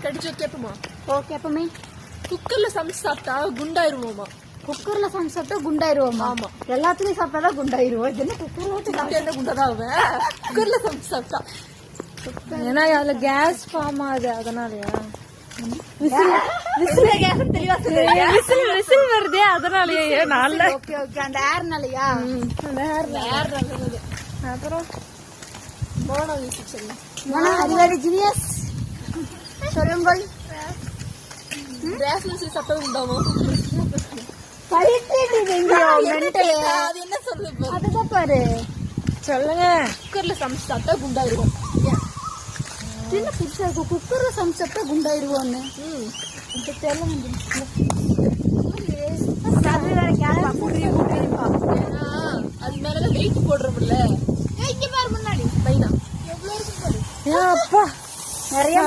கடிச்சு கேப்பமா. ஓகே எப்பவுமே குக்கர்ல சமைச்சு சாப்பிட்டா குண்டாயிருவோமா? குக்கர்ல சமைச்சு சாப்பிட்டா குண்டாயிருவோமா? ஆமா. எல்லாத்துலயும் சாப்பிட்டாதான் குண்டாயிருவோம். இது என்ன குக்கர்ல வச்சு சாப்பிட்டா என்ன குண்டாதான் ஆவேன்? குக்கர்ல சமைச்சு சாப்பிட்டா. ஏன்னா அதுல கேஸ் ஃபார்ம் ஆகுது, அதனாலயா? விசில் வருதே, அதனாலயே. நல்ல ஓகே ஓகே அந்த ஏர்னாலயா? வேற நல்லது. அப்புறம் மோனோ மியூசிக் சொல்லு. அறிவாளி ஜீனியஸ் சொல்லுங்கள். ரேஷன் சாப்பிட்டா உண்டாமா? அது என்ன சொல்லு பாரு. அதுதான் பாரு. சொல்லுங்க. குக்கர்ல சமைச்சு சாப்பிட்டா குண்டாயிருவோம். என்ன புதுசா இருக்கும் குக்கர்ல சமைச்சு சாப்பிட்டா குண்டாயிருவோன்னு? இப்ப தெரியல. ஏன்னா அது மேலதான் வெயிட் போடுறோம்ல. முன்னாடி மைனா எவ்வளவு இருக்கு பாரு. அப்பா நிறைய